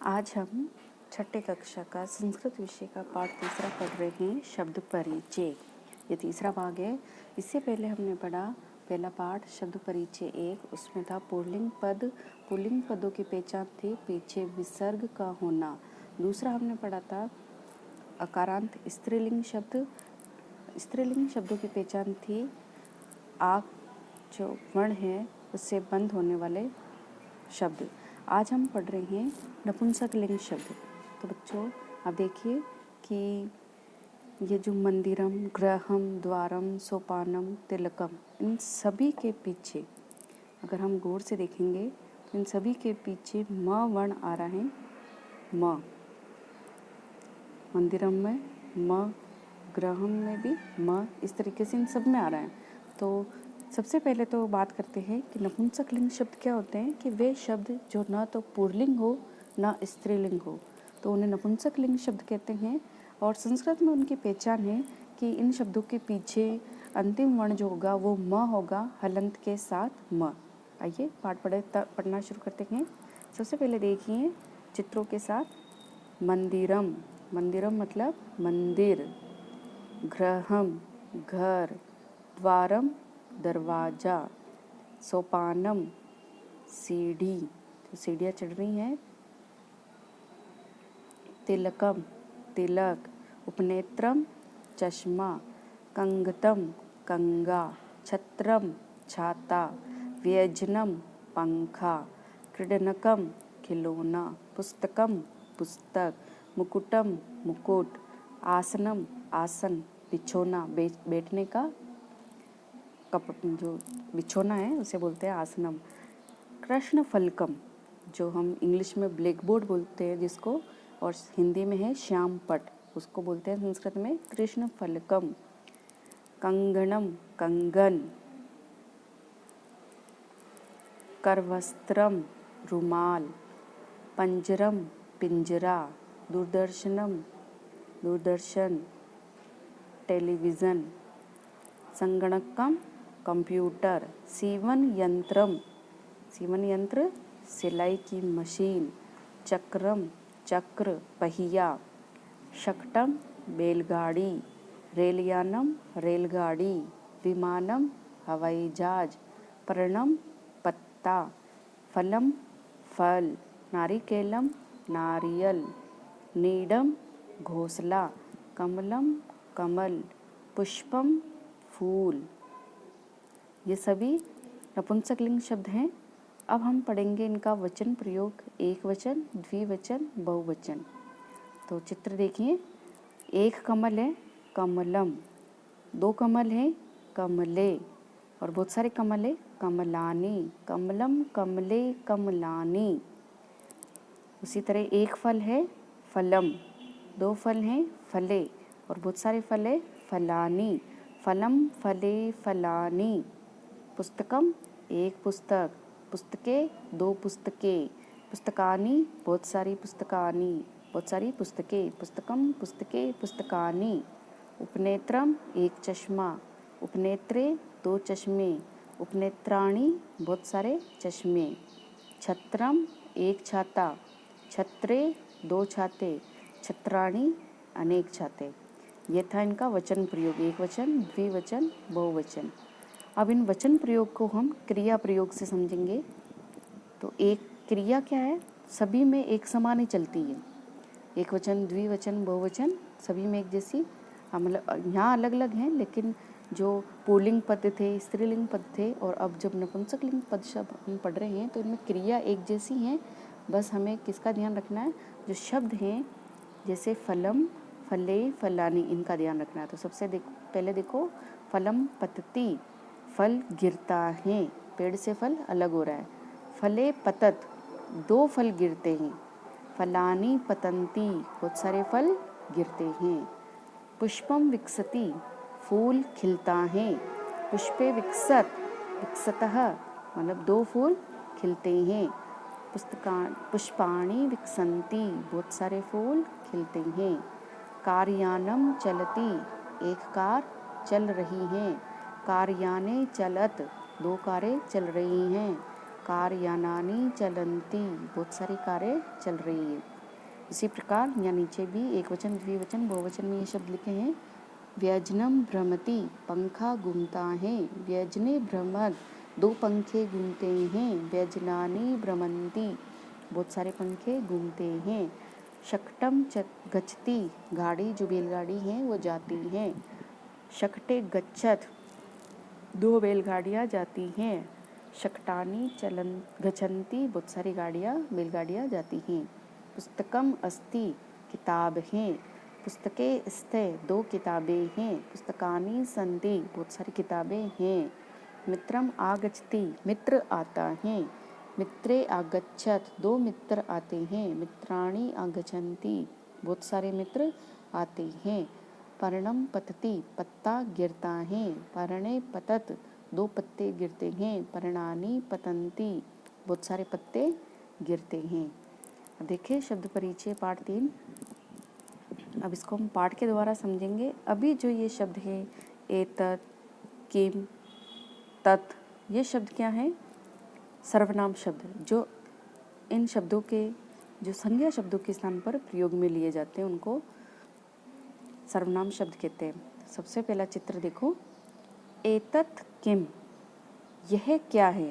आज हम छठे कक्षा का संस्कृत विषय का पाठ तीसरा पढ़ रहे हैं, शब्द परिचय। ये तीसरा भाग है। इससे पहले हमने पढ़ा पहला पाठ शब्द परिचय 1, उसमें था पुल्लिंग पद। पुल्लिंग पदों की पहचान थी पीछे विसर्ग का होना। दूसरा हमने पढ़ा था अकारांत स्त्रीलिंग शब्द। स्त्रीलिंग शब्दों की पहचान थी आप जो वर्ण है उससे बंद होने वाले शब्द। आज हम पढ़ रहे हैं नपुंसकलिंग शब्द। तो बच्चों आप देखिए कि ये जो मंदिरम, गृहम, द्वारम, सोपानम, तिलकम, इन सभी के पीछे अगर हम गौर से देखेंगे तो इन सभी के पीछे म वर्ण आ रहा है। म मंदिरम में म, गृहम में भी म, इस तरीके से इन सब में आ रहा है। तो सबसे पहले तो बात करते हैं कि नपुंसकलिंग शब्द क्या होते हैं कि वे शब्द जो ना तो पुल्लिंग हो ना स्त्रीलिंग हो, तो उन्हें नपुंसकलिंग शब्द कहते हैं। और संस्कृत में उनकी पहचान है कि इन शब्दों के पीछे अंतिम वर्ण जो होगा वो म होगा, हलंत के साथ म। आइए पाठ पढ़ना शुरू करते हैं। सबसे पहले देखिए चित्रों के साथ मंदिरम। मंदिरम मतलब मंदिर, गृहम घर, द्वारम दरवाजा, सोपानम सीढ़ी, तो सीढ़ियाँ चढ़ रही हैं, तिलकम तिलक, उपनेत्रम चश्मा, कंगतम कंगा, छत्रम छाता, व्यजनम पंखा, क्रीडनकम खिलौना, पुस्तकम पुस्तक, मुकुटम मुकुट, आसनम आसन बिछोना, बैठने का जो बिछोना है उसे बोलते हैं आसनम। कृष्ण फलकम, जो हम इंग्लिश में ब्लैक बोर्ड बोलते हैं जिसको, और हिंदी में है श्याम पट, उसको बोलते हैं संस्कृत में कृष्ण फलकम। कंगणम कंगन, करवस्त्रम रुमाल, पंजरम पिंजरा, दूरदर्शनम दूरदर्शन टेलीविज़न, संगणकम कंप्यूटर, सीवन यंत्रम, सीवन यंत्र सिलाई की मशीन, चक्रम चक्र पहिया, शकटम बैलगाड़ी, रेलयानम रेलगाड़ी, विमानम हवाई जहाज, पर्णम पत्ता, फलम फल, नारिकेलम नारियल, नीडम घोंसला, कमलम कमल, पुष्पम फूल। ये सभी नपुंसकलिंग शब्द हैं। अब हम पढ़ेंगे इनका वचन प्रयोग, एक वचन, द्विवचन, बहुवचन। तो चित्र देखिए, एक कमल है कमलम, दो कमल है कमले, और बहुत सारे कमल है कमलानी, कमलम कमले कमलानी। उसी तरह एक फल है फलम, दो फल हैं फले, और बहुत सारे फल है फलानी, फलम फले फलानी। पुस्तकम एक पुस्तक, पुस्तके दो पुस्तके, पुस्तकानी बहुत सारी पुस्तकानी, बहुत सारी पुस्तके, पुस्तकम पुस्तके पुस्तकानी। उपनेत्रम एक चश्मा, उपनेत्रे दो चश्मे, उपनेत्राणी बहुत सारे चश्मे। छत्रम एक छाता, छत्रे दो छाते, छत्राणी अनेक छाते। ये था इनका वचन प्रयोग, एक वचन, द्विवचन, बहुवचन। अब इन वचन प्रयोग को हम क्रिया प्रयोग से समझेंगे। तो एक क्रिया क्या है, सभी में एक समान ही चलती है। एक वचन, द्विवचन, बहुवचन सभी में एक जैसी, मतलब यहाँ अलग अलग हैं, लेकिन जो पुल्लिंग पद थे, स्त्रीलिंग पद थे, और अब जब नपुंसकलिंग पद शब्द हम पढ़ रहे हैं तो इनमें क्रिया एक जैसी हैं। बस हमें किसका ध्यान रखना है, जो शब्द हैं जैसे फलम फले फलानी, इनका ध्यान रखना है। तो सबसे पहले देखो फलम पतती, फल गिरता है, पेड़ से फल अलग हो रहा है। फले पतत, दो फल गिरते हैं। फलानी पतंती, बहुत सारे फल गिरते हैं। पुष्पम विकसति, फूल खिलता है। पुष्पे विकसत, विकसतः मतलब दो फूल खिलते हैं। पुष्पाणि विकसंती, बहुत सारे फूल खिलते हैं। कार्यानम चलती, एक कार चल रही है। कार्याने चलत, दो कारें चल रही हैं। कार्यानानि चलन्ति, बहुत सारी कारें चल रही हैं। इसी प्रकार यहाँ नीचे भी एक वचन, द्विवचन, बहुवचन में ये शब्द लिखे हैं। व्यजनम भ्रमति, पंखा घूमता है। व्यजने भ्रमद, 2 पंखे घूमते हैं। व्यजनानि भ्रमंती, बहुत सारे पंखे घूमते हैं। शकटम गच्छति, गाड़ी जो बैलगाड़ी है वो जाती है। शकटे गच्छत, 2 बैलगाड़ियाँ जाती हैं। शकटानी गच्छन्ति, बहुत सारी बैलगाड़ियाँ जाती हैं। पुस्तकम अस्ति, किताब है। पुस्तके स्थे, 2 किताबें हैं। पुस्तकानि सन्ति, बहुत सारी किताबें हैं। मित्रम आगच्छति, मित्र आता है। मित्रे आगच्छत, 2 मित्र आते हैं। मित्राणि आगच्छन्ति, बहुत सारे मित्र आते हैं। पर्णम पतति, पत्ता गिरता है। पर्णे पतत, 2 पत्ते गिरते हैं। पर्णानि पतन्ति, बहुत सारे पत्ते गिरते हैं। देखिए शब्द परिचय पाठ 3। अब इसको हम पाठ के द्वारा समझेंगे। अभी जो ये शब्द है एतत्, किम, तत्, ये शब्द क्या है? सर्वनाम शब्द। जो इन शब्दों के जो संज्ञा शब्दों के स्थान पर प्रयोग में लिए जाते हैं उनको सर्वनाम शब्द कहते हैं। सबसे पहला चित्र देखो, एतत् किम, यह क्या है?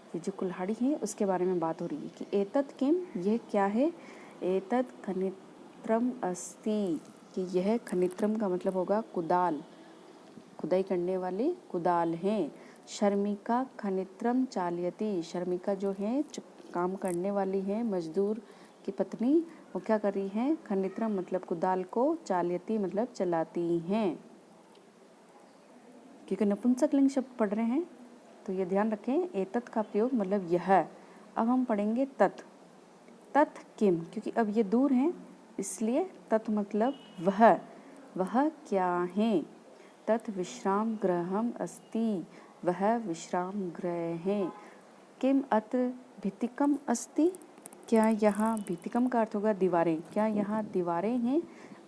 ये जो कुल्हाड़ी है उसके बारे में बात हो रही है कि एतत् किम, यह क्या है? एतत् खनित्रम अस्ति, कि यह खनित्रम का मतलब होगा कुदाल, खुदाई करने वाली कुदाल है। शर्मिका खनित्रम चालयति, शर्मिका जो है काम करने वाली है, मजदूर की पत्नी, वो क्या कर रही है? खनित्रम मतलब कुदाल को, चालयति मतलब चलाती हैं। क्योंकि नपुंसक लिंग शब्द पढ़ रहे हैं तो ये ध्यान रखें, एतत् का प्रयोग मतलब यह। अब हम पढ़ेंगे तत्। तत् किम, क्योंकि अब ये दूर हैं इसलिए तत् मतलब वह क्या है? तत् विश्राम गृहम अस्ति, वह विश्राम गृह है। किम अत्र भित्तिकम अस्ति, क्या यहाँ, भित्तिकम का अर्थ होगा दीवारें, क्या यहाँ दीवारें हैं?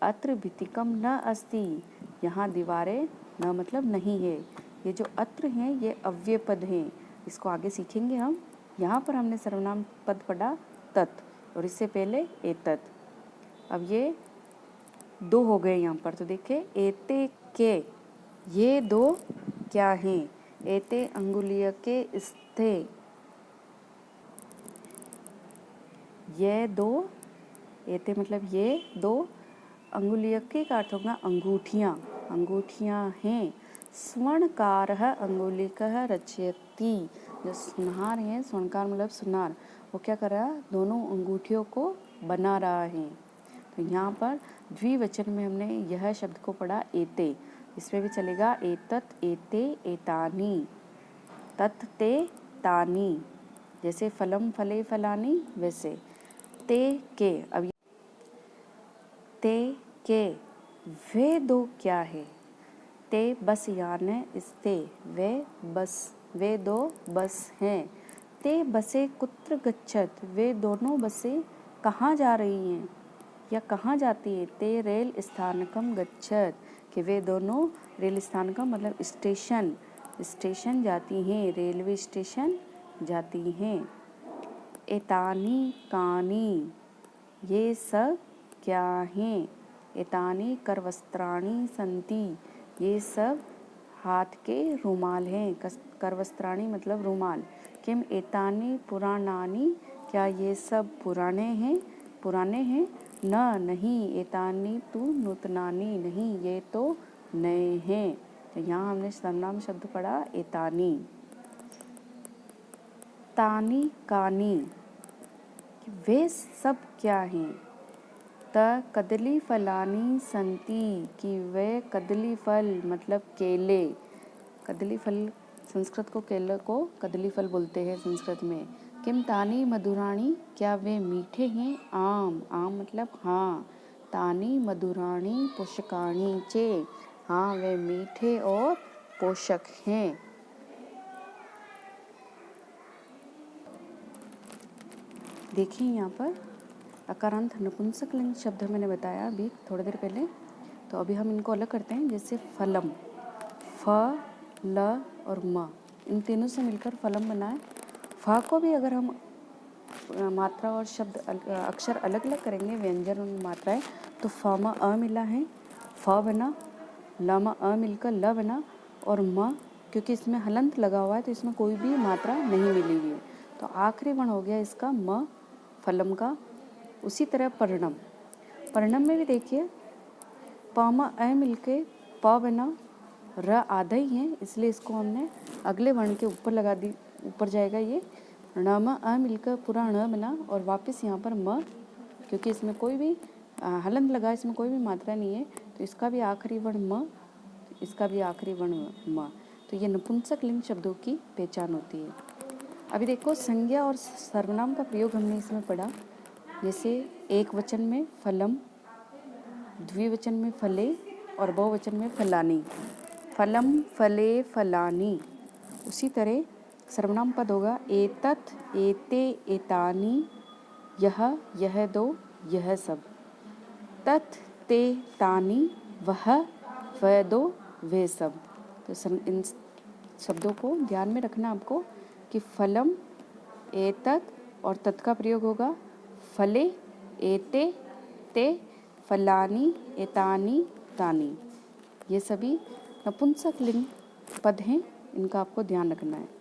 अत्र भित्तिकम न अस्ति, यहाँ दीवारें न मतलब नहीं है। ये जो अत्र हैं ये अव्यय पद हैं, इसको आगे सीखेंगे हम। यहाँ पर हमने सर्वनाम पद पढ़ा तत् और इससे पहले एतत्। अब ये 2 हो गए यहाँ पर, तो देखें एते के, ये 2 क्या हैं? एते अंगुलीयके स्थे, ये 2, एते मतलब ये 2, अंगुलीयके का अर्थ होगा अंगूठियाँ, अंगूठियाँ हैं। स्वर्णकारः अंगुलीकः रचयति, जो सुनार है, स्वर्णकार मतलब सुनार, वो क्या कर रहा है? दोनों अंगूठियों को बना रहा है। तो यहाँ पर द्विवचन में हमने यह शब्द को पढ़ा एते, इसमें भी चलेगा एतत्, एते, एतानि, तत्, ते, तानि, जैसे फलम फले फलानि वैसे। ते के, अब ते के, वे 2 क्या है? ते बस यान स्ते, वे 2 बस हैं। ते बसे कुत्र गच्छत, वे दोनों बसें कहाँ जा रही हैं या कहाँ जाती है? ते रेल स्थानकम गच्छत, कि वे दोनों रेल स्थानकम मतलब स्टेशन जाती हैं, रेलवे स्टेशन जाती हैं। एतानि कानि, ये सब क्या हैं? एतानि करवस्त्राणि सन्ति, ये सब हाथ के रुमाल हैं। करवस्त्राणि मतलब रुमाल। किम एतानि पुराणानि, क्या ये सब पुराने हैं? न, नहीं। एतानि तु नूतनानि, नहीं ये तो नए हैं। तो यहाँ हमने सर्वनाम शब्द पढ़ा एतानि। तानि कानि, वे सब क्या हैं? त कदली फलानि सन्ति, कि वे कदली फल मतलब केले, कदली फल संस्कृत को केले को कदली फल बोलते हैं संस्कृत में। किम तानि मधुराणि, क्या वे मीठे हैं? आम मतलब हाँ। तानि मधुराणि पोषकाणि चे, हाँ वे मीठे और पोषक हैं। देखिए यहाँ पर अकारांत नपुंसक लिंग शब्द मैंने बताया अभी थोड़ी देर पहले, तो अभी हम इनको अलग करते हैं। जैसे फलम, फ, ल और म, इन तीनों से मिलकर फलम बना है। फ को भी अगर हम मात्रा और शब्द अक्षर अलग अलग करेंगे, व्यंजन और मात्राएं। तो फ म अ मिला है, फ बना, ल म अ मिलकर ल बना, और म क्योंकि इसमें हलंत लगा हुआ है तो इसमें कोई भी मात्रा नहीं मिली हुई है, तो आखिरी वर्ण हो गया इसका म, फलम का। उसी तरह पर्णम, पर्णम में भी देखिए प म अ मिलके प बना, र आधा ही है इसलिए इसको हमने अगले वर्ण के ऊपर लगा दी, ऊपर जाएगा ये। ण म अ मिलकर पूरा ण बना, और वापस यहाँ पर म, क्योंकि इसमें कोई भी हलंत लगा, इसमें कोई भी मात्रा नहीं है, तो इसका भी आखिरी वर्ण म, इसका भी आखिरी वर्ण म। तो ये नपुंसक लिंग शब्दों की पहचान होती है। अभी देखो संज्ञा और सर्वनाम का प्रयोग हमने इसमें पढ़ा। जैसे एक वचन में फलम, द्विवचन में फले और बहुवचन में फलानी। फलम, फले, फलानी। उसी तरह सर्वनाम पद होगा एतत्, एते, एतानि, यह, यह दो, यह सब। तत्, ते, तानि, वह, वह दो, वे सब। तो इन शब्दों को ध्यान में रखना आपको कि फलम, एतत् और तत् का प्रयोग होगा फले, एते, ते, फलानी, एतानी, तानी। ये सभी नपुंसक लिंग पद हैं, इनका आपको ध्यान रखना है।